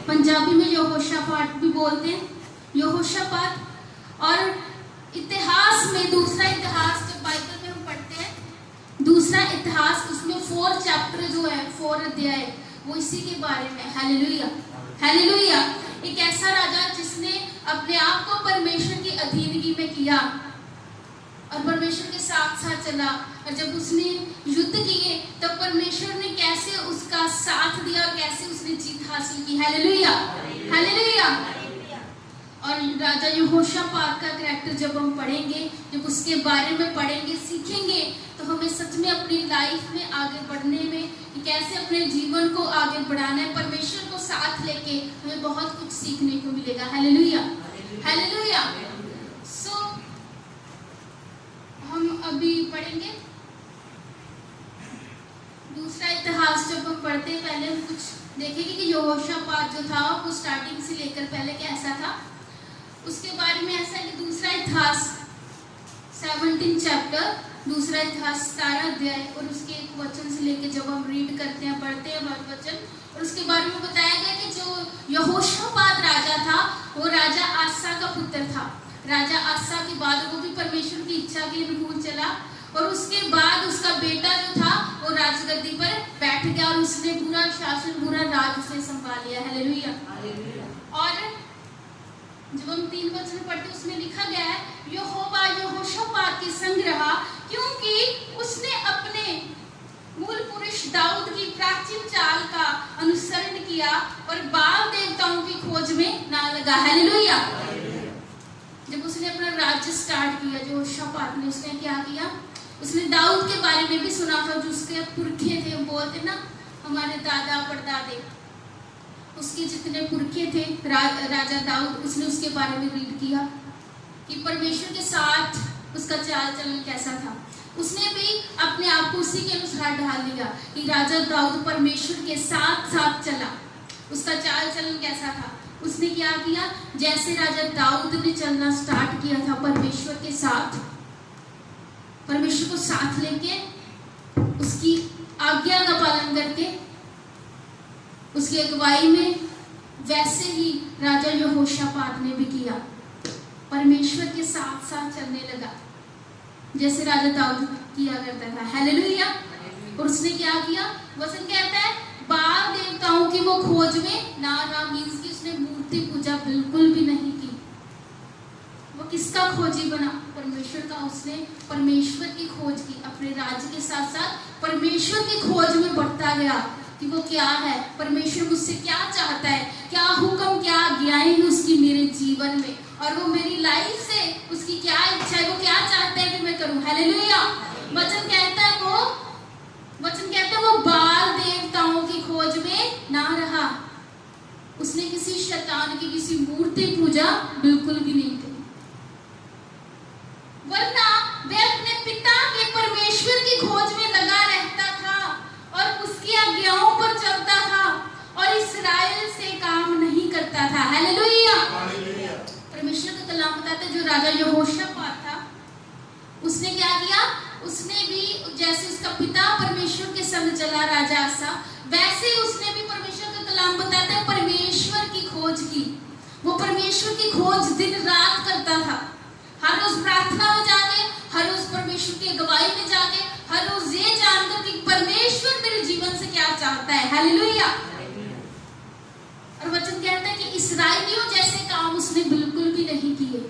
पंजाबी में यहोशापात भी बोलते हैं, यहोशापात। और इतिहास में दूसरा इतिहास जब बाइबल में हम पढ़ते हैं, दूसरा इतिहास उसमें 4 चैप्टर जो है, 4 अध्याय, वो इसी के बारे में। Hallelujah, hallelujah. एक ऐसा राजा जिसने अपने आप को परमेश्वर की अधीनगी में किया और परमेश्वर के साथ साथ चला, और जब उसने युद्ध किए तब परमेश्वर ने कैसे उसका साथ दिया और कैसे उसने जीत हासिल की। Hallelujah, hallelujah. और राजा यहोशापात का कैरेक्टर जब हम पढ़ेंगे, जब उसके बारे में पढ़ेंगे, सीखेंगे, तो हमें सच में अपनी लाइफ में आगे बढ़ने में, कि कैसे अपने जीवन को आगे बढ़ाना है, परमेश्वर को साथ लेके हमें बहुत कुछ सीखने को मिलेगा। Hallelujah, hallelujah. सो हम अभी पढ़ेंगे दूसरा इतिहास। जब हम पढ़ते हैं, पहले हम कुछ देखेंगे कि यहोशापात जो था वो स्टार्टिंग से लेकर पहले कैसा था, उसके बारे में। ऐसा है कि दूसरा इतिहास 17 चैप्टर, दूसरा इतिहास 17 अध्याय और उसके 1 वचन से लेके जब हम रीड करते हैं, पढ़ते हैं वचन, और उसके बारे में बताया गया कि जो यहोशापात राजा था वो राजा आसा का पुत्र था। राजा आसा के बाद वो भी परमेश्वर की इच्छा के अनुकूल चला, और उसके बाद उसका बेटा जो था वो राजगद्दी पर बैठ गया और उसने पूरा शासन, पूरा राज उसने संभाल लिया। हालेलुया। और जब हम 3 वचन पढ़ते उसमें लिखा गया है, यहोवा यहोशापात के संग रहा, क्योंकि उसने अपने मूल पुरुष दाऊद की प्राचीन चाल का अनुसरण किया और बाल देवताओं की खोज में ना लगा। हालेलुया। जब उसने अपना राज्य स्टार्ट किया यहोशापात ने, उसने क्या किया, उसने दाऊद के बारे में भी सुना था, जो उसके पुरखे थे, बोलते ना हमारे दादा परदादे, उसके जितने पुरखे थे राजा दाऊद, उसने उसके बारे में रीड किया कि परमेश्वर के साथ उसका चाल चलन कैसा था। उसने भी अपने आप को उसी के अनुसार ढाल लिया कि राजा दाऊद परमेश्वर के साथ साथ चला, उसका चाल चलन कैसा था। उसने क्या किया, जैसे राजा दाऊद ने चलना स्टार्ट किया था परमेश्वर के साथ, परमेश्वर को साथ लेके, उसकी आज्ञा का पालन करके, उसकी अगुवाई में, वैसे ही राजा यहोशापात ने भी किया, परमेश्वर के साथ साथ चलने लगा जैसे राजा दाऊद किया करता था। हालेलुया। और उसने क्या किया, वचन कहता है बाल देवताओं की वो खोज में ना मीन्स की उसने मूर्ति पूजा बिल्कुल भी नहीं की। वो किसका खोजी बना, परमेश्वर का। उसने परमेश्वर की खोज की, अपने राज्य के साथ साथ परमेश्वर की खोज में बढ़ता गया कि वो क्या है, परमेश्वर मुझसे क्या चाहता है, क्या हुक्म, क्या आज्ञाएं हैं उसकी मेरे जीवन में, और वो मेरी लाइफ से उसकी क्या इच्छा है, वो क्या चाहता है कि मैं करूं। हालेलुया। वचन कहता है वो बाल देवताओं की खोज में ना रहा। उसने किसी शैतान की, किसी मूर्ति पूजा बिल्कुल भी नहीं की, वरना वह अपने पिता के परमेश्वर की खोज में लगा रहता था और उसकी आज्ञाओं पर चलता था और इस्राएल से काम नहीं करता था। हालेलुया। परमेश्वर का कलाम बताता है, जो राजा यहोशापात था उसने क्या किया, उसने भी जैसे उसका पिता परमेश्वर के संग चला राजा आसा, वैसे उसने भी, परमेश्वर का कलाम बताता है, परमेश्वर की खोज की। वो परमेश्वर की खोज दिन रात करता था, हर रोज प्रार्थना में जाके, हर रोज परमेश्वर की अगुवाई में जाके, हर रोज ये जानकर कि परमेश्वर मेरे जीवन से क्या चाहता है। हालेलुया। और वचन कहता है कि इस्राएलियों जैसे काम उसने बिल्कुल भी नहीं किए।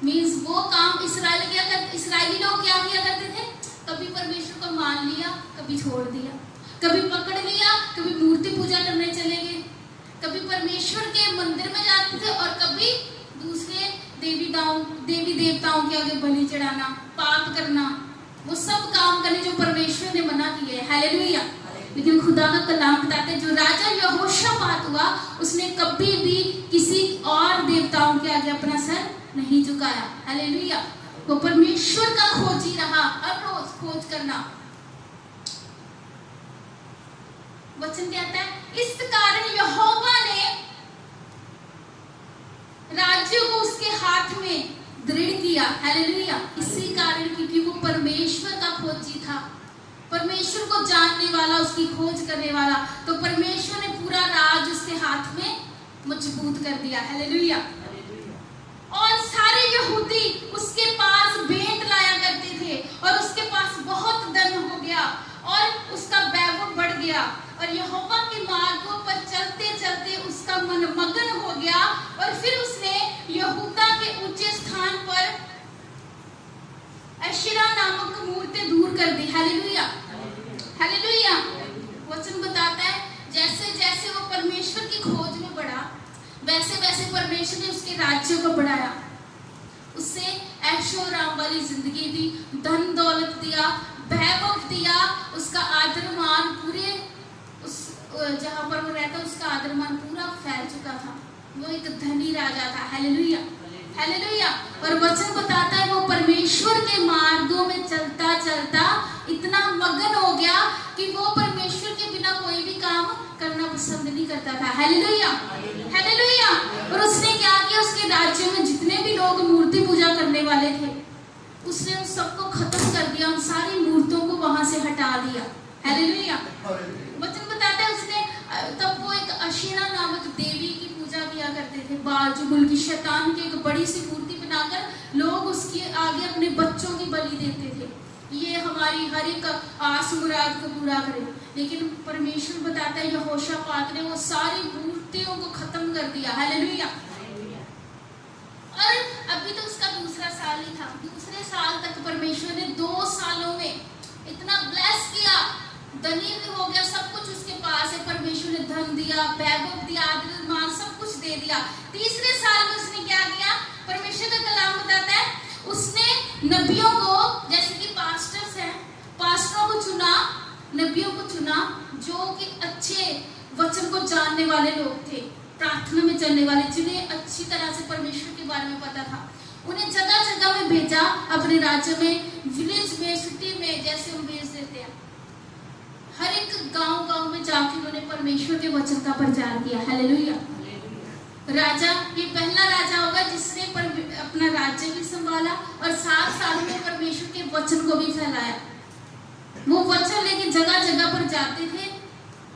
मींस वो काम इस्राएली लोग क्या किया करते थे, कभी परमेश्वर को मान लिया, कभी छोड़ दिया, कभी पकड़ लिया, कभी मूर्ति पूजा करने चले गए, कभी परमेश्वर के मंदिर में जाते थे और कभी दूसरे देवी देवताओं के आगे बलि चढ़ाना, पाप करना, वो सब काम करने जो परमेश्वर ने मना किए है। हालेलुया। लेकिन खुदा का कलाम बताता है, जो राजा यहोशापात हुआ उसने कभी भी किसी और देवताओं के आगे अपना सर नहीं झुकाया। हालेलुया। वो परमेश्वर का खोजी रहा, हर रोज खोज करना। वचन कहता है, इस कारण यहोवा ने राज्य को उसके हाथ में दृढ़ किया। हालेलुया। इसी कारण, क्योंकि वो परमेश्वर का खोजी था, परमेश्वर को जानने वाला, उसकी खोज करने वाला, तो परमेश्वर ने पूरा राज उसके दिया। हालेलुया। और सारे यहूदी उसके पास भेंट लाया करते थे और उसके पास बहुत धन हो गया और उसका वैभव बढ़ गया और यहोवा के मार्गों पर चलते चलते उसका मन मगन हो गया और फिर उसने यहूदा के ऊंचे स्थान पर अशेरा नामक मूर्ति दूर कर दी। हालेलुया। हालेलुया। वचन बताता है जैसे जैसे वो परमेश्वर की खोज में बढ़ा वैसे वैसे परमेश्वर ने उसके राज्य को बढ़ाया, उससे ऐशो आराम वाली जिंदगी दी, धन दौलत दिया, वैभव दिया, उसका आदर मान पूरे उस जहां पर वो रहता उसका आदर मान पूरा फैल चुका था। वो एक धनी राजा था। हालेलुया। हालेलुया। और वचन बताता है वो परमेश्वर के मार्गों में चलता चलता इतना मगन हो गया कि वो परमेश्वर के बिना कोई भी काम करना पसंद नहीं करता था। हालेलुया। हालेलुया। और उसने क्या किया, उसके राज्य में जितने भी लोग मूर्ति पूजा करने वाले थे उसने उन सबको खत्म कर दिया, उन सारी मूर्तियों को वहां से हटा दिया। हालेलुया। वचन बताता है उसने तब वो एक अशेरा नामक देवी की पूजा किया करते थे, बाल-जुबुल की शैतान की एक बड़ी सी मूर्ति बनाकर लोग उसके आगे अपने बच्चों की बलि देते थे, ये हमारी हर एक आस मुराद को पूरा करे। लेकिन परमेश्वर बताता है यहोशापात ने वो सारी मूर्तियों को खत्म कर दिया। हालेलुया। और अभी तो उसका दूसरा साल ही था, दूसरे साल तक परमेश्वर ने 2 सालों में इतना ब्लेस किया, धनी हो गया, सब कुछ उसके पास है, परमेश्वर ने धन दिया, वैभव दिया, आदर मान सब कुछ दे दिया। तीसरे साल में उसने क्या किया, परमेश्वर का कलाम बताता है उसने नबियों को, जैसे कि पास्टर्स हैं, पास्टरों को चुना, नबियों को चुना जो कि अच्छे वचन को जानने वाले लोग थे, प्रार्थना में चलने वाले, जिन्हें अच्छी तरह से परमेश्वर के बारे में पता था। उन्हें जगह जगह में भेजा, अपने राज्य में, विलेज में, सिटी में, जैसे हम भेज देते हैं, हर एक गांव-गांव में जाकर उन्होंने परमेश्वर के वचन का प्रचार किया। हालेलुया। राजा, ये पहला राजा होगा जिसने अपना राज्य भी संभाला और 7 साल में परमेश्वर के वचन को भी फैलाया। वो वचन लेके जगह जगह पर जाते थे,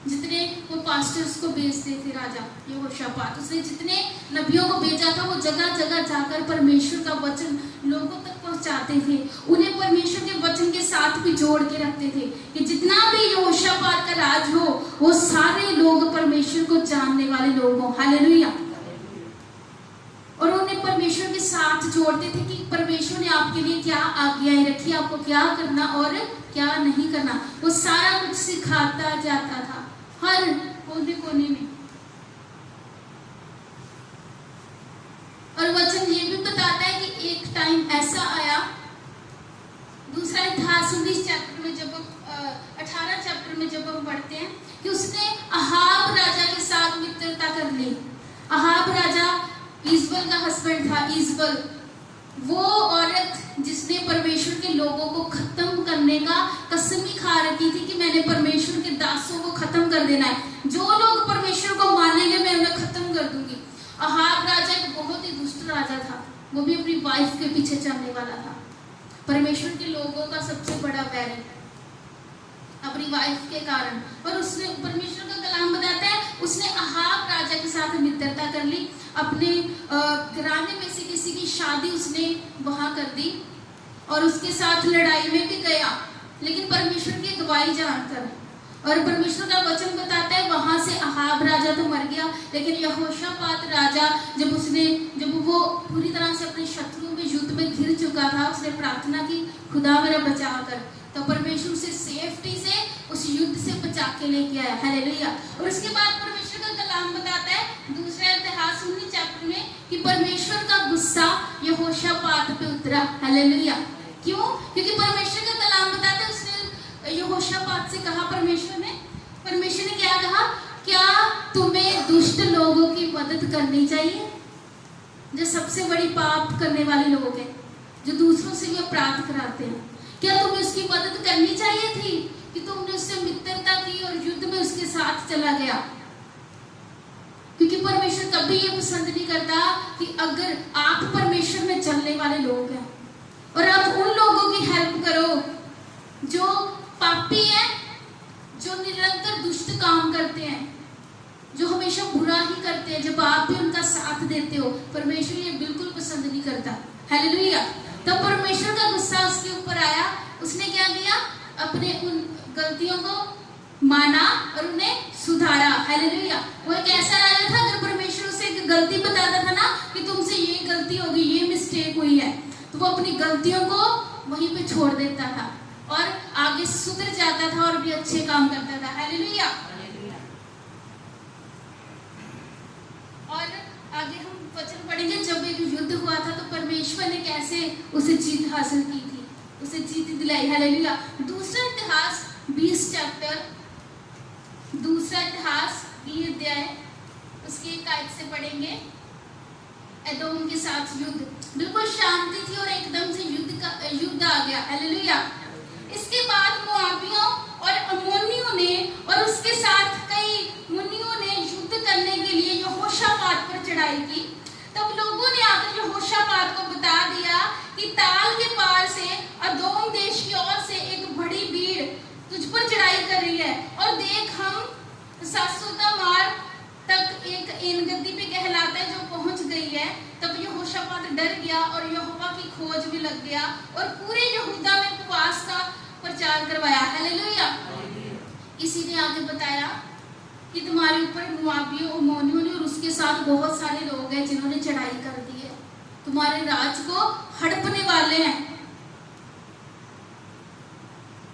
जितने वो पास्टर्स को भेजते थे राजा यहोशापात, उसने जितने नबियों को भेजा था वो जगह जगह जाकर परमेश्वर का वचन लोगों तक पहुंचाते थे, उन्हें परमेश्वर के वचन के साथ भी जोड़ के रखते थे कि जितना भी यहोशापात का राज हो वो सारे लोग परमेश्वर को जानने वाले लोग हों। हालेलुया। और उन्हें परमेश्वर के साथ जोड़ते थे कि परमेश्वर ने आपके लिए क्या आज्ञाएं रखी, आपको क्या करना और क्या नहीं करना, वो सारा कुछ सिखाता जाता था हर कोने कोने में। और वचन ये भी बताता है कि एक टाइम ऐसा आया, दूसरा इतिहास 19 चैप्टर में जब 18 चैप्टर में जब हम पढ़ते हैं कि उसने अहाब राजा के साथ मित्रता कर ली। अहाब राजा इजबल का हस्बैंड था। इजबल वो औरत जिसने परमेश्वर के लोगों को खत्म करने का कसम ही खा रखी थी कि मैंने परमेश्वर के दासों को खत्म कर देना है, जो लोग परमेश्वर को मानेंगे मैं उन्हें खत्म कर दूंगी। अहाब राजा एक बहुत ही दुष्ट राजा था, वो भी अपनी वाइफ के पीछे चलने वाला था, परमेश्वर के लोगों का सबसे बड़ा वैरी अपनी वाइफ के कारण। और उसने, परमेश्वर का कलाम बताता है उसने अहाब राजा के साथ मित्रता कर ली, अपने घराने में से किसी की शादी उसने वहां कर दी और उसके साथ लड़ाई में भी गया, लेकिन परमेश्वर की गवाही जानकर। और परमेश्वर का वचन बताता है वहां से अहाब राजा तो मर गया, लेकिन यहोशापात राजा जब वो पूरी तरह से अपने शत्रुओं में युद्ध में घिर चुका था, उसने प्रार्थना की खुदा मेरा बचा कर, तो परमेश्वर से सेफ्टी से उस युद्ध से बचा के लेके आया। हालेलुया। और उसके बाद परमेश्वर का कलाम बताता है दूसरा इतिहास 19 चैप्टर में कि परमेश्वर का गुस्सा यहोशापात पे उतरा। हालेलुया। क्यों? क्योंकि परमेश्वर का कलाम बताता है उसने यहोशापात से कहा, परमेश्वर ने क्या कहा, क्या तुम्हें दुष्ट लोगों की मदद करनी चाहिए जो सबसे बड़ी पाप करने वाले लोग हैं, जो दूसरों से भी अपराध कराते हैं, क्या तुम्हें उसकी मदद करनी चाहिए थी कि तुमने उससे मित्रता की और युद्ध में उसके साथ चला गया? क्योंकि परमेश्वर कभी ये पसंद नहीं करता कि अगर आप परमेश्वर में चलने वाले लोग हैं और आप उन लोगों की हेल्प करो जो पापी हैं, जो निरंतर दुष्ट काम करते हैं, जो हमेशा बुरा ही करते हैं, जब आप भी उनका साथ देते हो, परमेश्वर ये बिल्कुल पसंद नहीं करता। हालेलुया। तब परमेश्वर का गुस्सा उसके ऊपर आया। उसने क्या किया? अपने उन गलतियों को माना और उन्हें सुधारा। हालेलुया। वो एक ऐसा राजा था, अगर परमेश्वर उसे एक गलती बताता था ना कि तुमसे ये गलती होगी, ये मिस्टेक हुई है, तो वो अपनी गलतियों को वहीं पे छोड़ देता था और आगे सुधर जाता था और भी अच्छे काम करता था। हालेलुया। और आगे हम वचन पढ़ेंगे, जब एक युद्ध हुआ था तो परमेश्वर ने कैसे उसे जीत हासिल की थी, उसे जीत दिलाई। हालेलुया। दूसरा इतिहास 20 चैप्टर, दूसरा इतिहास 20 अध्याय, उसकी एक आयत से पढ़ेंगे। एदोम के साथ युद्ध, बिल्कुल शांति थी और एकदम से युद्ध आ गया। हालेलुया। इसके बाद मोआबियों और अम्मोनियों ने और उसके साथ कई मुनियों ने युद्ध करने के लिए यहोशापात पर चढ़ाई की। तब लोगों ने आकर यहोशापात को बता दिया कि ताल के पार से अदोम देश की ओर से एक बड़ी भीड़ तुझ पर चढ़ाई कर रही है, और देख हम सासुदामार तक एक एनगद्दी पे कहलाता है जो पहुंच गई है। तब यहोशापात डर गया और यहोवा की खोज में लग गया और पूरे यहूदा में उपवास का प्रचार करवाया। हालेलुया। इसी ने आगे बताया कि तुम्हारे ऊपर मोआबियों, अम्मोनियों ने और उसके साथ बहुत सारे लोग हैं जिन्होंने चढ़ाई कर दी है, तुम्हारे राज को हड़पने वाले हैं।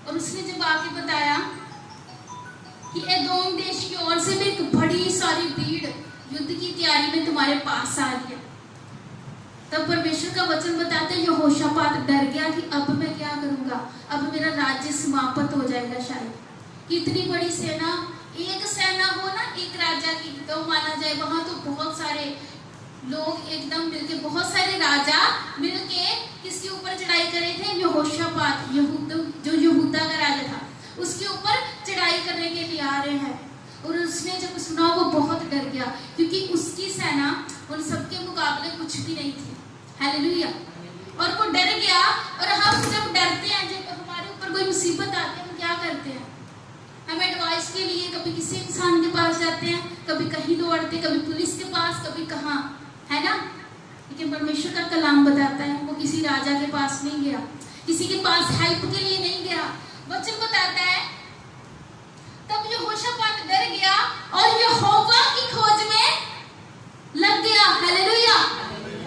और उसने जब आगे बताया कि एदोम देश की ओर से भी एक बड़ी सारी भीड़ युद्ध की तैयारी में तुम्हारे पास आ रही है, तब परमेश्वर का वचन बताते हैं यहोशापात डर गया कि अब मैं क्या करूंगा, अब मेरा राज्य समाप्त हो जाएगा शायद। कि इतनी बड़ी सेना, एक सेना हो ना एक राजा की, तो माना जाए वहां तो बहुत सारे लोग एकदम मिलके, बहुत सारे राजा मिलके किसके ऊपर चढ़ाई करे थे? यहोशापात, जो यहूदा का राजा था, उसके ऊपर चढ़ाई करने के लिए आ रहे हैं। और उसने जब सुना वो बहुत डर गया, क्योंकि उसकी सेना उन सबके मुकाबले कुछ भी नहीं थी। हालेलुया। और वो डर गया। और हम जब डरते हैं, जब हमारे ऊपर कोई मुसीबत आती है, हम क्या करते हैं? हम एडवाइस के लिए कभी किसी इंसान के पास जाते हैं, कभी कहीं दौड़ते, कभी पुलिस के पास, कभी कहाँ, है ना? लेकिन परमेश्वर का कलाम बताता है वो किसी राजा के पास नहीं गया, किसी के पास हेल्प के लिए नहीं गया। वचन बताता है तब यहोशापात डर गया और यहोवा की खोज में लग गया। हालेलुया।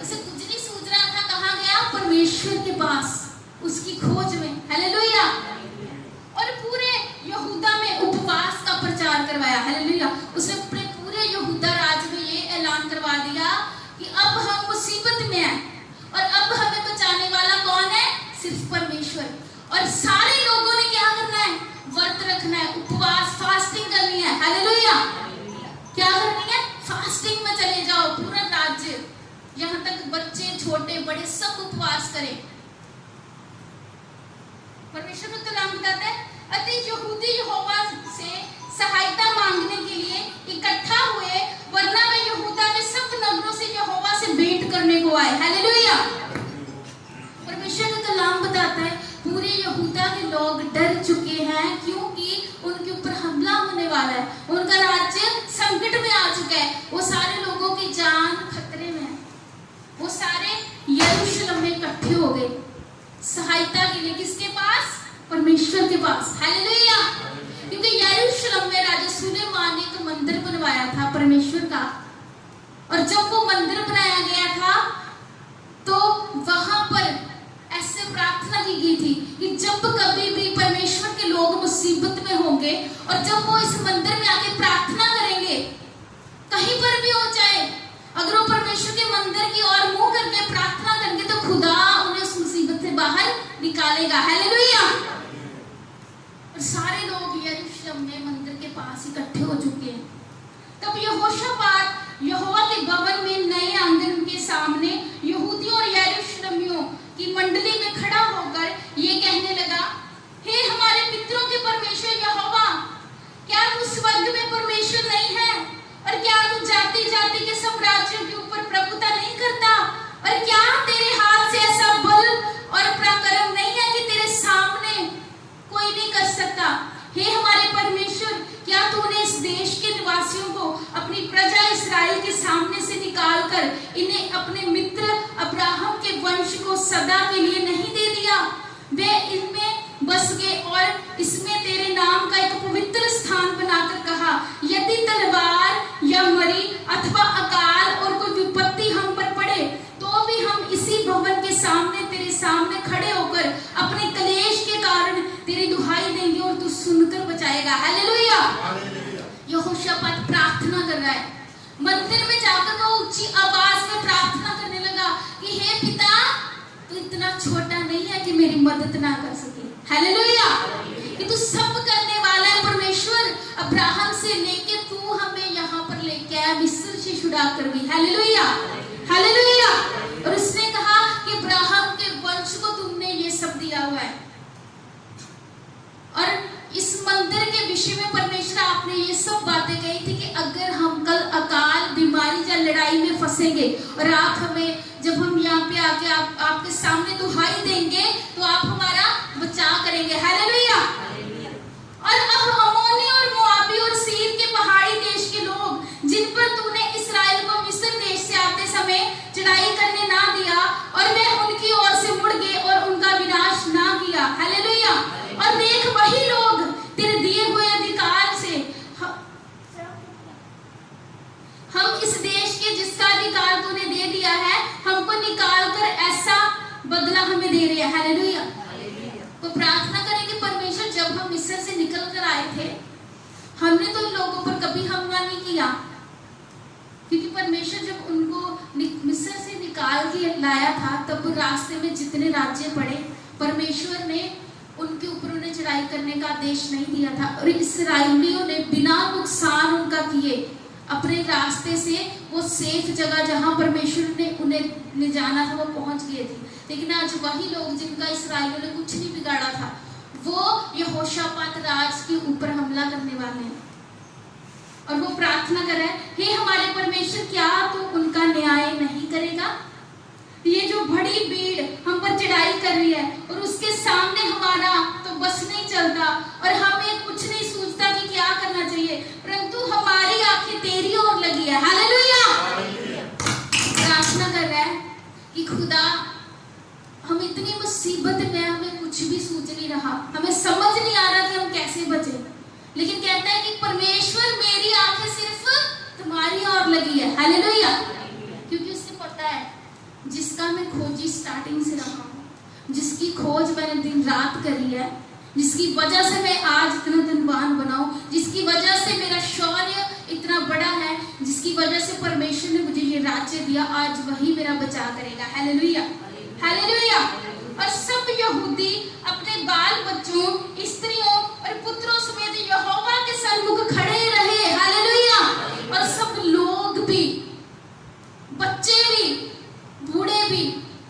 उसे कुछ नहीं सूझ रहा था, कहाँ गया? परमेश्वर के पास, उसकी खोज में। हालेलुया। और पूरे यहूदा में उपवास का प्रचार करवाया। हालेलुया। उसने अपने पूरे यहूदा राज्य में ये ऐलान करवा दिया कि अब हम मुसीबत में हैं और अब हमें बचाने वाला कौन है? सिर्फ परमेश्वर। और सारे लोगों ने क्या करना है? व्रत रखना है, उपवास, फास्टिंग करनी है। हालेलुया। क्या करनी है? फास्टिंग में चले जाओ, पूरा राज्य, यहाँ तक बच्चे छोटे बड़े सब उपवास करें। परमेश्वर का कलाम बताता है अति यहूदी यहोवा से सहायता मांगने के लिए इकट्ठा हुए, वरना वे यहूदा में सब नगरों से यहोवा से भेंट करने को आए। हालेलुया। परमेश्वर का कलाम बताता है पूरे यहूदा के लोग डर चुके हैं, क्योंकि उनके ऊपर हमला होने वाला है, उनका राज्य संकट में आ चुका है, वो सारे लोगों की जान खतरे में है। वो सारे यरूशलेम में इकट्ठे हो गए सहायता के लिए। किसके पास? परमेश्वर के पास। हालेलुया। क्योंकि यरूशलेम में राजा सुलेमान ने एक मंदिर बनवाया था परमेश्वर का, और जब वो मंदिर बनाया गया था तो वहां पर ऐसे प्रार्थना की गई थी कि जब कभी भी परमेश्वर के लोग मुसीबत में होंगे और जब वो इस मंदिर में आके प्रार्थना करेंगे, कहीं पर भी हो जाए, अगर वो परमेश्वर के मंदिर की ओर मुंह करके प्रार्थना करेंगे तो खुदा उन्हें उस मुसीबत से बाहर निकालेगा। हालेलुया। और सारे लोग यरूशलेम में मंदिर के पास इकट्ठे हो चुके हैं। तब यहोशापात यहोवा के भवन में नए आंगन के सामने यहूदियों और यरूशलेमियों की मंडली में खड़ा होकर ये कहने लगा, हे हमारे पितरों के परमेश्वर यहोवा, क्या तू स्वर्ग में परमेश्वर नहीं है? और क्या तू जाति जाति के सब राज्यों के ऊपर प्रभुता नहीं करता? और क्या तेरे हाथ से ऐसा बल और पराक्रम नहीं है कि तेरे सामने कोई नहीं कर सकता? हे हमारे परमेश्वर, क्या तूने इस देश के निवासियों को अपनी इस्राएल के सामने से निकालकर इन्हें अपने मित्र अब्राहम के वंश को सदा के लिए नहीं दे दिया। वे इनमें बस गए और इसमें तेरे नाम का एक पवित्र स्थान बनाकर कहा, यदि तलवार या मरी अथवा अकाल और कोई विपत्ति हम पर पड़े तो भी हम इसी भवन के सामने तेरे सामने खड़े होकर अपने कलेश के कारण तेरी दुहाई देंगे और तू सुनकर बचाएगा। हालेलुया। यहोशापात प्रार्थना कर रहा है, मंदिर में जाकर वो ऊंची आवाज में प्रार्थना करने लगा कि हे पिता, तू इतना छोटा नहीं है कि मेरी मदद ना कर सके। हालेलुया। कि तू सब करने वाला है परमेश्वर। अब्राहम से लेके तू हमें यहाँ पर लेके आया, मिस्र से छुड़ा कर भी। Hallelujah, hallelujah. और उसने कहा कि अब्राहम के वंश को तुमने ये सब दिया हुआ है। और इस मंदिर के विषय में परमेश्वर आपने ये सब बातें कही थी कि अगर हम कल अकाल, बीमारी या लड़ाई में फंसेंगे और आप हमें, जब हम यहाँ पे आके आपके सामने दुहाई देंगे तो आप हमारा बचाव करेंगे। हालेलुया। और अब अमोनी और मोआबी और सीर के पहाड़ी देश के लोग, जिन पर तूने इस्राएल को मिस्र देश से आते समय चढ़ाई करने ना दिया और वे उनकी ओर से मुड़ गए और उनका विनाश ना किया। हालेलुया। और देख, वही लोग तेरे दिए हुए अधिकार से हम इस देश के जिसका अधिकार तूने दे दिया है, हमको निकाल कर ऐसा बदला हमें दे रहे हैं। हालेलुया। तो प्रार्थना करें कि परमेश्वर, जब हम मिस्र से निकल कर आए थे, हमने तो लोगों पर कभी हमला नहीं किया, क्योंकि परमेश्वर जब उनको मिस्र से निकाल के लाया था तब रास्ते में जितने राज्य पड़े, परमेश्वर ने उनके ऊपर उन्हें चढ़ाई करने का आदेश नहीं दिया था। और इस्राएलियों ने बिना नुकसान उनका किए अपने रास्ते से वो सेफ जगह जहां परमेश्वर ने उन्हें ले जाना था वो पहुंच गए थे। लेकिन आज वही लोग जिनका इस्राएलियों ने कुछ नहीं बिगाड़ा था, वो यहोशापात राज के ऊपर हमला करने वाले हैं। और वो प्रार्थना कर रहे हैं, हे हमारे परमेश्वर, क्या तू उनका न्याय नहीं करेगा? ये जो बड़ी भीड़ हम पर चढ़ाई कर रही है और उसके सामने हमारा तो बस नहीं चलता और हमें कुछ नहीं सूझता कि क्या करना चाहिए, परंतु हमारी आंखें तेरी ओर लगी है। हालेलुया। प्रार्थना कर रहा है कि खुदा, हम इतनी मुसीबत में, हमें कुछ भी सूझ नहीं रहा, हमें समझ नहीं आ रहा कि हम कैसे बचे, लेकिन कहता है कि परमेश्वर, मेरी आंखें सिर्फ तुम्हारी ओर लगी है। हालेलुया। क्योंकि उससे पता है जिसका मैं खोजी स्टार्टिंग से रहा हूँ, जिसकी खोज मैंने दिन रात करी है, जिसकी वजह से मैं आज इतना धनवान बनाऊं, जिसकी वजह से मेरा शौर्य इतना बड़ा है, जिसकी वजह से परमेश्वर ने मुझे ये राज्य दिया, आज वही मेरा बचाव करेगा। Hallelujah, hallelujah. और सब यहूदी अपने बाल बच्चों, स्त्रियों और पुत्रों समेत यहोवा के सन्मुख खड़े रहे। हालेलुया। और सब लोग भी, बच्चे भी, बूढ़े भी,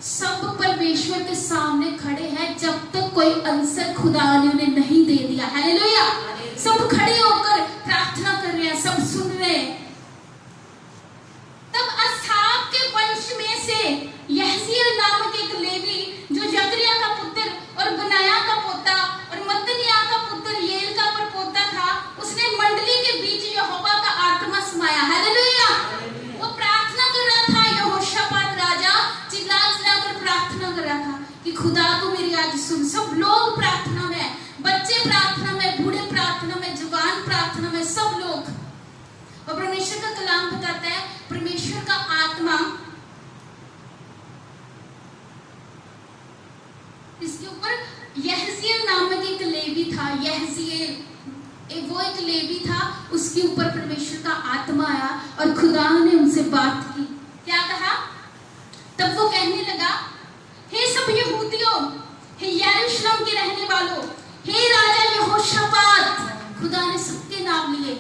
सब परमेश्वर के सामने खड़े हैं जब तक कोई आंसर खुदा ने उन्हें नहीं दे दिया। हालेलुया। सब खड़े होकर प्रार्थना कर रहे हैं, सब सुन रहे हैं। तब अस्हाब के वंश में से यहजीएल नामक एक लेवी, जो जकरिया का पुत्र और बनाया का पोता और मत्तनिया का पुत्र येल का परपोता था, उसने मंडली के बीच यहोवा का आत्मा समाया। हालेलुया। वो प्रार्थना कर रहा था, यहोशापात राजा चिल्ला कर प्रार्थना कर रहा था कि खुदा तू मेरी आज सुन। सब लोग प्रार्थना में, बच्चे प्रार्थना में, बूढ़े प्रार्थना में, जवान प्रार्थना में, सब लोग। और परमेश्वर का कलाम बताता है, परमेश्वर का आत्मा इसके ऊपर यहजीएल नामक एक लेवी था। यहजीएल वो एक लेवी था, उसके ऊपर परमेश्वर का आत्मा आया और खुदा ने उनसे बात की। क्या कहा? तब वो कहने लगा, हे सब यहूदियों, हे यरूशलेम के रहने वालों, हे राजा यहोशापात। खुदा ने सबके नाम लिए।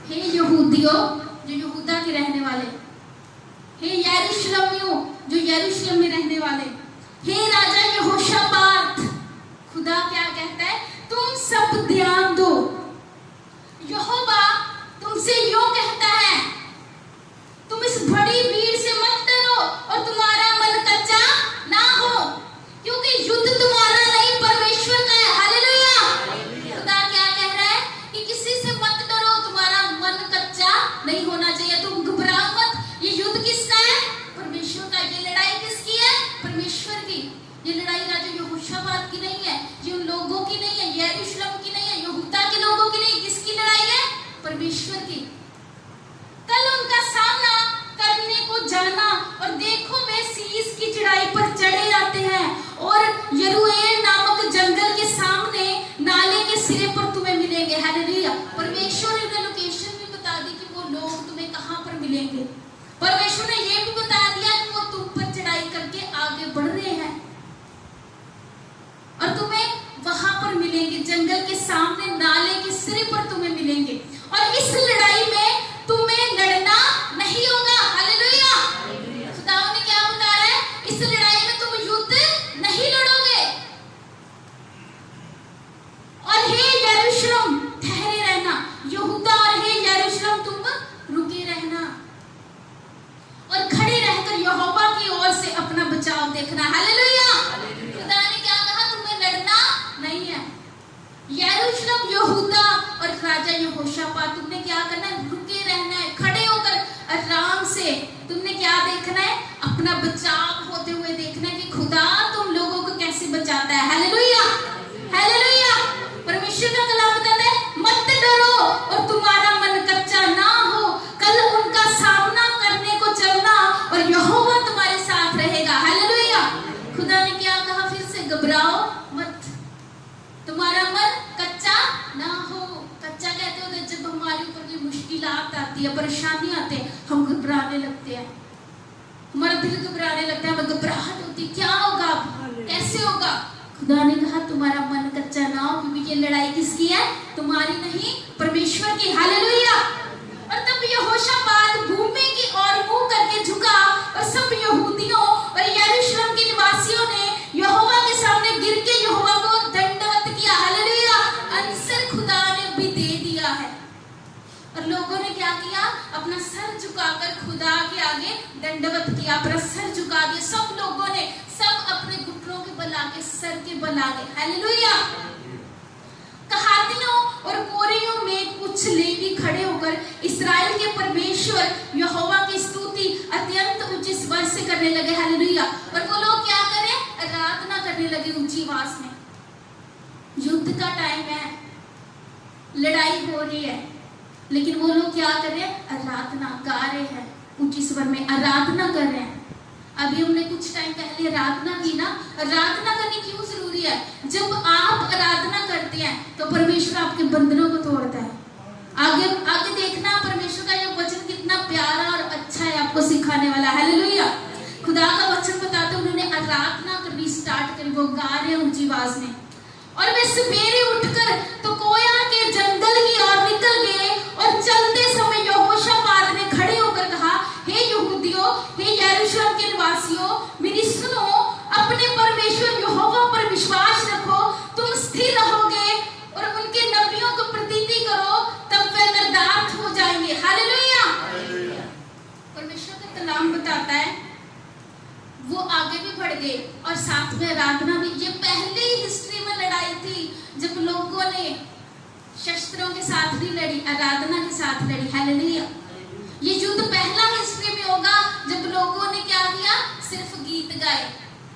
हे यहूदियों, जो यहूदा के रहने वाले, हे यरूशलेमियों, जो यरूशलेम में रहने वाले, हे राजा यहोशापात। खुदा क्या कहता है? तुम सब ध्यान दो, यहोवा तुमसे यूं कहता है, तुम इस बड़ी भीड़ से मत डरो और तुम्हारा मन कच्चा ना हो, क्योंकि युद्ध तुम्हारा नहीं परमेश्वर का है। हालेलुया। खुदा क्या कह रहा है कि किसी से मत डरो, तुम्हारा मन जंगल की। कल उनका सामना करने को जाना, और देखो वे सीस की चढ़ाई पर चढ़े आते हैं और यरूएल नामक जंगल के सामने नाले के सिरे पर तुम्हें मिलेंगे। हालेलुया। परमेश्वर ने लोकेशन भी बता दी कि वो लोग तुम्हें कहां पर मिलेंगे। परमेश्वर ने ये भी बता दिया कि वो तुम पर चढ़ाई करके आगे बढ़ रहे हैं और तुम्हें वहां पर मिलेंगे, जंगल के सामने नाले के सिरे पर तुम्हें मिलेंगे। और इस लड़ाई में तुम्हें लड़ना नहीं होगा। हालेलुया। खुदा ने क्या बता रहा है, इस लड़ाई में तुम युद्ध नहीं लड़ोगे। और हे यरूशलेम ठहरे रहना, यहूदा और हे यरूशलेम तुम रुके रहना और खड़े रहकर यहोवा की ओर से अपना बचाव देखना। हालेलुया। खुदा ने क्या कहा, तुम्हें लड़ना नहीं है। यरूशलेम, यहूदा और राजा यहोशापात, तुमने क्या करना है, रुके रहना है, खड़े होकर आराम से तुमने क्या देखना है, अपना बचाव होते हुए देखना है कि खुदा तुम लोगों को कैसे बचाता है। हालेलुया। हालेलुया। परमेश्वर का कलाम बताता है, मत डरो और तुम्हारा मन कच्चा ना हो, कल उनका सामना करने को चलना और यहोवा तुम्हारे साथ रहेगा। हालेलुया। खुदा ने क्या कहा, फिर से घबराओ मत, तुम्हारा मन कच्चा ना हो। कच्चा कहते हो जब हमारे ऊपर कोई मुश्किलात आती है, परेशानी आती है, हम घबराने लगते हैं, हमारा दिल घबराने लगता है, हमें घबराहट होती है, क्या होगा, कैसे होगा। खुदा ने कहा तुम्हारा मन कच्चा ना हो, क्योंकि ये लड़ाई किसकी है, तुम्हारी नहीं, परमेश्वर की। हालेलुया। और तब यहोशापात भूमि की ओर मुंह करके झुका और सब यहूदियों और यरूशलेम के निवासियों ने यहोवा के सामने गिर के यहोवा को दंडवत किया। हालेलुया। आंसर खुदा ने भी दे दिया है और लोगों ने क्या किया, अपना सर झुकाकर खुदा के आगे दंडवत किया, अपना सर झुका दिया। सब लोगों ने, सब अपने घुटनों के बल आगे, सर के बल आगे। हालेलुया। कहातियों और कोरियों में कुछ लेवी खड़े होकर इस्राएल के परमेश्वर यहोवा की स्तुति अत्यंत ऊंची स्वर से करने लगे। हालेलुया। और वो लोग क्या करें, आराधना करने लगे ऊंची आवाज में। युद्ध का टाइम है, लड़ाई हो रही है, लेकिन वो लोग क्या कर रहे हैं, आराधना गा रहे हैं, ऊंची स्वर में आराधना कर रहे हैं। अभी हमने कुछ टाइम पहले आराधना की ना, आराधना करनी क्यों जरूरी है, जब आप आराधना करते हैं तो परमेश्वर आपके बंधनों को तोड़ता है। आगे आगे देखना, परमेश्वर का ये वचन कितना प्यारा और अच्छा है, आपको सिखाने वाला। हालेलुया। खुदा का वचन बताते उन्होंने आराधना करनी स्टार्ट करी, वो गा रहे हैं ऊंची आवाज में। और वे सवेरे उठकर तो कोया के जंगल की ओर निकल गए और चलते समय यहोशापात ने खड़े होकर कहा, हे यहूदियों, हे यरूशलेम के निवासियों, मेरी सुनो, अपने परमेश्वर यहोवा पर विश्वास रखो, तुम स्थिर रहोगे और उनके नबियों को प्रतीति करो, तब वे निर्दार्थ हो जाएंगे। हालेलुया। परमेश्वर का कलाम बताता है वो आगे भी बढ़ गए और साथ में आराधना भी। ये पहली हिस्ट्री में लड़ाई थी जब लोगों ने शस्त्रों के साथ नहीं लड़ी, आराधना के साथ लड़ी। हालेलुया। ये युद्ध पहला हिस्ट्री में होगा जब लोगों ने क्या किया, सिर्फ गीत गाए,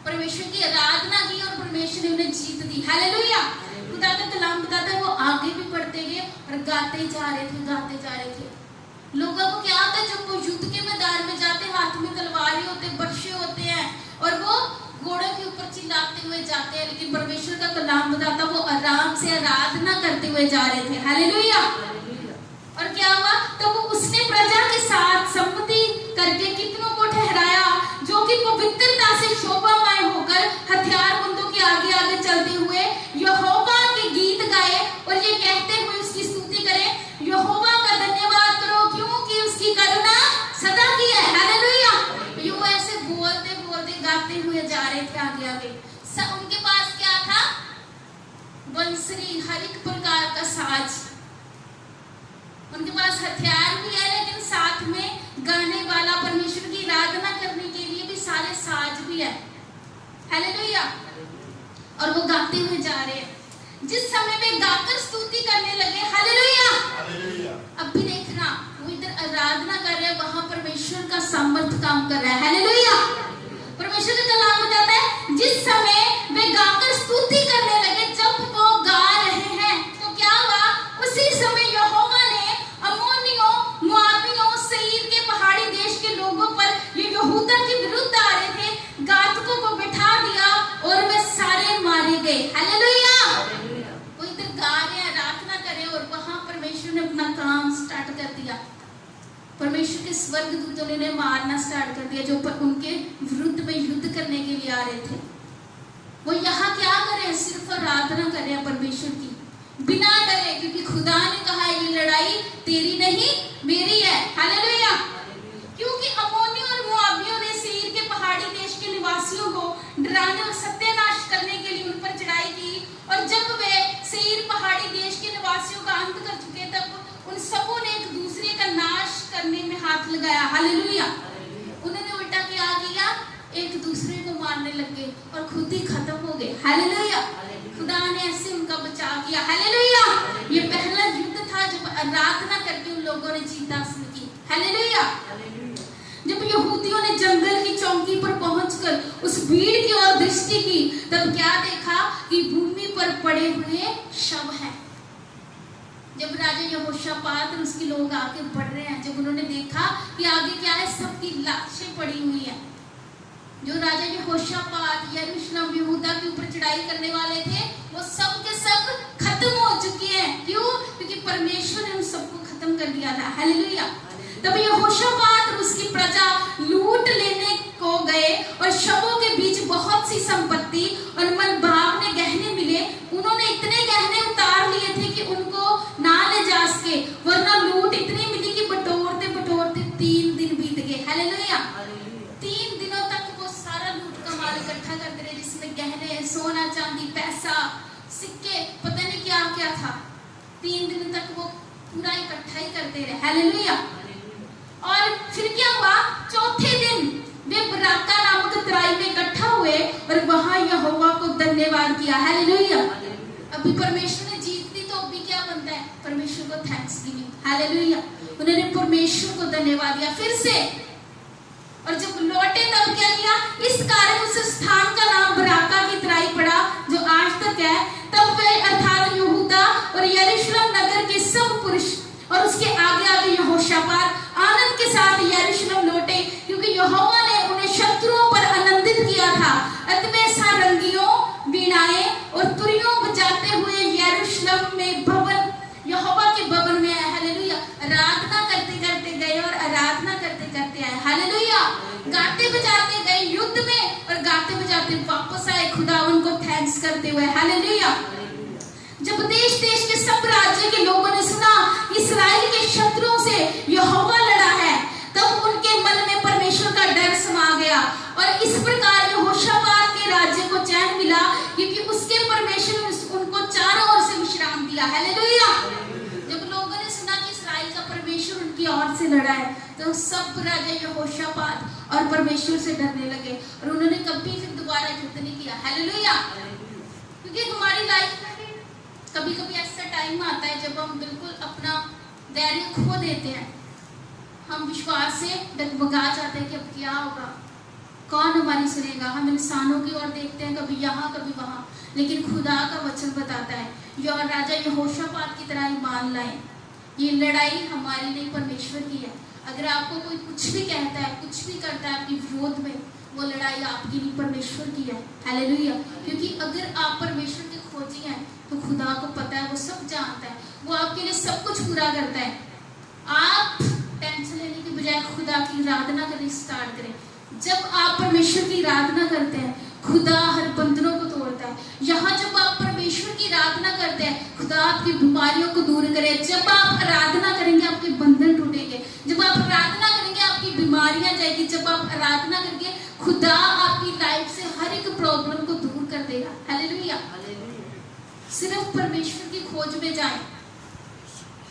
परमेश्वर की आराधना की और परमेश्वर ने उन्हें जीत दी। हालेलुया। खुदा का कलाम बताता है वो आगे भी बढ़ते गए और गाते जा रहे थे, गाते जा रहे थे। लोगों को क्या होता है, जब वो युद्ध के मैदान में जाते, हाथ में तलवारें होते, बर्छे होते हैं और वो घोड़ों के ऊपर चिल्लाते हुए जाते हैं, लेकिन परमेश्वर का कलाम बताता वो आराम से आराधना करते हुए जा रहे थे। हालेलुया। और क्या हुआ, तो वो उसने प्रजा के साथ सम्मति करके कितनों को ठहराया जो कि पवित्रता से शोभामय होकर हथियारबंदों के आगे आगे चलते हुए यहोवा के गीत गाए और ये कहते हुए उसकी स्तुति करें, यहोवा का धन्यवाद करो क्योंकि उसकी करुणा सदा की है। हालेलुया। वो ऐसे बोलते बोलते गाते हुए जा रहे थे आगे आगे। उनके पास क्या था, बंसरी, हर एक प्रकार का साज, उनके पास हथियार भी है, लेकिन साथ में गाने वाला, परमेश्वर की आराधना करने के लिए भी सारे साज भी है। हालेलुया। और वो गाते हुए जा रहे हैं। जिस समय वे गाकर स्तुति करने लगे, हालेलुया, अब भी देखना वो इधर आराधना कर रहे हैं, वहां परमेश्वर का सामर्थ काम कर रहा है। हालेलुया। परमेश्वर का कलाम बताता है जिस समय वे गाकर स्तुति करने लगे, जब वो गा रहे हैं तो क्या हुआ, उसी समय यहोवा ने अम्मोनियों परमेश्वर के स्वर्गदूतों ने मारना स्टार्ट कर दिया जो उनके विरुद्ध में युद्ध करने के लिए आ रहे थे। वो यहाँ क्या करें? सिर्फ आराधना करें परमेश्वर की बिना डरे, क्योंकि खुदा ने कहा ये लड़ाई तेरी नहीं मेरी है। हालेलुया। क्योंकि अम्मोनियों और मोआबियों ने सेईर के पहाड़ी देश के निवासियों को डराने और सत्यानाश करने के लिए उन पर चढ़ाई की, और जब वे सेईर पहाड़ी देश के निवासियों का अंत कर चुके तब उन सबों ने एक दूसरे का नाश करने में हाथ लगाया। हालेलुया। उन्होंने उल्टा क्या किया? एक दूसरे को मारने लगे और खुद ही खत्म हो गए। हालेलुया। खुदा ने ऐसे उनका बचाव किया। हालेलुया। ये पहला युद्ध था जब आराधना करके उन लोगों ने जीत हासिल की। हालेलुया। जब यहूदियों ने जंगल की चौकी पर पहुंचकर उस भीड़ की ओर दृष्टि की, तब क्या देखा कि भूमि पर पड़े हुए शव हैं। जब राजा यहोशापात और उसके लोग आगे बढ़ रहे हैं, जब उन्होंने देखा कि आगे क्या है, सबकी लाशें पड़ी हुई हैं। जो राजा यहोशापात यरूशलेम यहूदा के ऊपर चढ़ाई करने वाले थे, वो सब के सब खत्म हो चुके हैं। क्यों? क्योंकि परमेश्वर ने उन सबको खत्म कर दिया था। हालेलुया। तब यहोशापात और उसकी प्रजा लूट लेने को गए और शवों के बीच बहुत सी संपत्ति और मनभावने गहने मिले। उन्होंने इतने गहने उतार लिए थे कि उनको ना ले जा सके, वरना लूट इतनी मिली कि बटोरते बटोरते 3 दिन बीत गए। हालेलुया। 3 दिनों तक वो सारा लूट का माल इकट्ठा करते रहे, जिसमें गहने, सोना, चांदी, पैसा, सिक्के, पता नहीं क्या क्या था। 3 दिन तक वो पूरा इकट्ठा ही करते रहे। हालेलुया। और फिर क्या हुआ? चौथे दिन वे बराका नामक तराई में इकट्ठा हुए और वहां यहोवा को धन्यवाद किया। हालेलुया। अभी परमेश्वर ने जीत दी, तो अभी क्या बनता है? परमेश्वर को थैंक्स गिविंग। हालेलुया। उन्होंने परमेश्वर को धन्यवाद दिया फिर से, और जब लौटे तब क्या किया? इस कारण उस स्थान का नाम बराका की तराई पड़ा, जो आज तक है। तब वे अर्थात यहूदा और यरूशलेम नगर के सब पुरुष और उसके आगे आगे यहोशापात आनंद के साथ यरूशलेम लौटे, क्योंकि यहोवा ने उन्हें शत्रुओं पर आनंदित किया था। अतः सारंगियों, वीणाएं और तुरियों बजाते हुए यरूशलेम में भवन, यहोवा के भवन में आए। हालेलुया। आराधना करते करते गए और आराधना करते करते आए। हालेलुया। गाते बजाते गए युद्ध में और गाते बजाते वापस आए खुदावन को थैंक्स करते हुए। हालेलुया। जब देश देश के सब राज्य के लोगों ने सुना इस्राएल के शत्रुओं से यहोवा लड़ा है, तब उनके मन में परमेश्वर का डर समा गया, और इस प्रकार यहोशापात के राज्य को चैन मिला, क्योंकि उसके परमेश्वर ने उनको चारों ओर से विश्राम दिया। हालेलुया। जब लोगों ने सुना कि इस्राएल का परमेश्वर उनकी ओर से लड़ा है, तो सब राजा यहोशापात और परमेश्वर से डरने लगे, और उन्होंने कभी फिर दोबारा युद्ध नहीं किया। हालेलुया। क्योंकि हमारी लाइफ में कभी कभी ऐसा टाइम आता है जब हम बिल्कुल अपना धैर्य खो देते हैं, हम विश्वास से डगमगा जाते हैं कि अब क्या होगा, कौन हमारी सुनेगा। हम इंसानों की ओर देखते हैं, कभी यहाँ कभी वहाँ, लेकिन खुदा का वचन बताता है यो राजा यहोशापात की तरह ईमान लाए, ये लड़ाई हमारी नहीं परमेश्वर की है। अगर आपको कोई कुछ भी कहता है, कुछ भी करता है आपके विरोध में, वो लड़ाई आपकी नहीं परमेश्वर की है। हालेलुया। क्योंकि अगर आप परमेश्वर के खोजी हैं तो खुदा को पता है, वो सब जानता है, वो आपके लिए सब कुछ पूरा करता है। आप टेंशन लेने की बजाय खुदा की आराधना करनी स्टार्ट करें। जब आप परमेश्वर की आराधना करते हैं, खुदा हर बंधनों को तोड़ता है। यहाँ जब आप परमेश्वर की आराधना करते हैं, खुदा आपकी बीमारियों को दूर करे। जब आप आराधना करेंगे आपके बंधन टूटेंगे। जब आप आराधना करेंगे आपकी बीमारियां जाएगी। जब आप आराधना करेंगे खुदा आपकी लाइफ से हर एक प्रॉब्लम को दूर कर देगा। हालेलुया। सिर्फ परमेश्वर की खोज में जाए।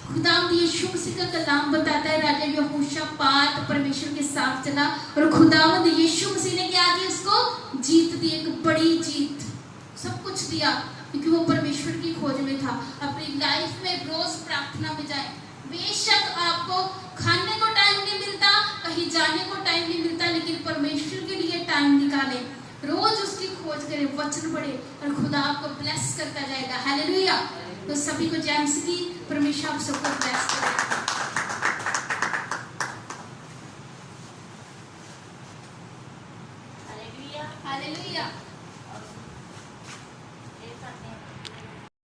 खुदावंद यीशु मसीह का कलाम बताता है राजा यहोशापात परमेश्वर के साथ चला, और खुदावंद यीशु मसीह ने क्या किया? उसको जीत दी, एक बड़ी जीत, सब कुछ दिया, क्योंकि वो परमेश्वर की खोज में था। अपनी लाइफ में रोज प्रार्थना में जाए। बेशक आपको खाने को टाइम नहीं मिलता, कहीं जाने को टाइम नहीं मिलता, लेकिन परमेश्वर के लिए टाइम निकाले, रोज उसकी खोज करें, वचन पढ़े, और खुदा आपको ब्लेस करता जाएगा। हालेलुया। तो सभी को जय मसीह की, परमेश्वर आप सबको ब्लेस करे।